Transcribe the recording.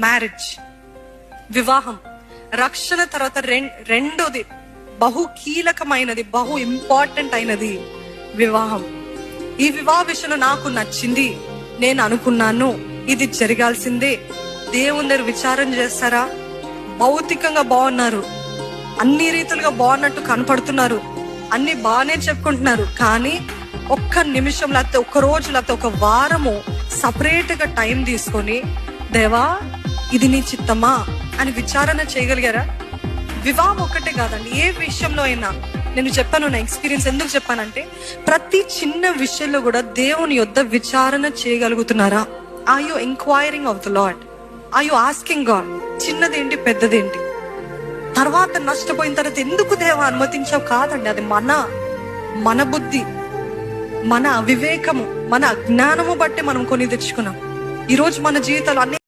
Marriage, వివాహం. రక్షణ తర్వాత రెండోది బహు కీలకమైనది, బహు ఇంపార్టెంట్ అయినది వివాహం. ఈ వివాహ విషయంలో నాకు నచ్చింది, నేను అనుకున్నాను ఇది జరగాల్సిందే. దేవుని దగ్గర విచారం చేస్తారా? భౌతికంగా బాగున్నారు, అన్ని రీతులుగా బాగున్నట్టు కనపడుతున్నారు, అన్ని బాగానే చెప్పుకుంటున్నారు, కానీ ఒక్క నిమిషం లేకపోతే ఒక్క రోజు లేకపోతే ఒక వారము సపరేట్ గా టైం తీసుకొని దేవా ఇది నీ చిత్తమా అని విచారణ చేయగలిగారా? వివాహం ఒక్కటే కాదండి, ఏ విషయంలో అయినా. నేను చెప్పాను నా ఎక్స్పీరియన్స్. ఎందుకు చెప్పానంటే ప్రతి చిన్న విషయంలో కూడా దేవుని యొద్ద విచారణ చేయగలుగుతున్నారా? Are you enquiring of the Lord? Are you asking God? చిన్నదేంటి పెద్దదేంటి? తర్వాత నష్టపోయిన తర్వాత ఎందుకు దేవా అనుమతించావు కాదండి, అది మన బుద్ధి, మన అవివేకము, మన అజ్ఞానము బట్టి మనం కొని తెచ్చుకున్నాం. ఈ రోజు మన జీవితాలు అన్ని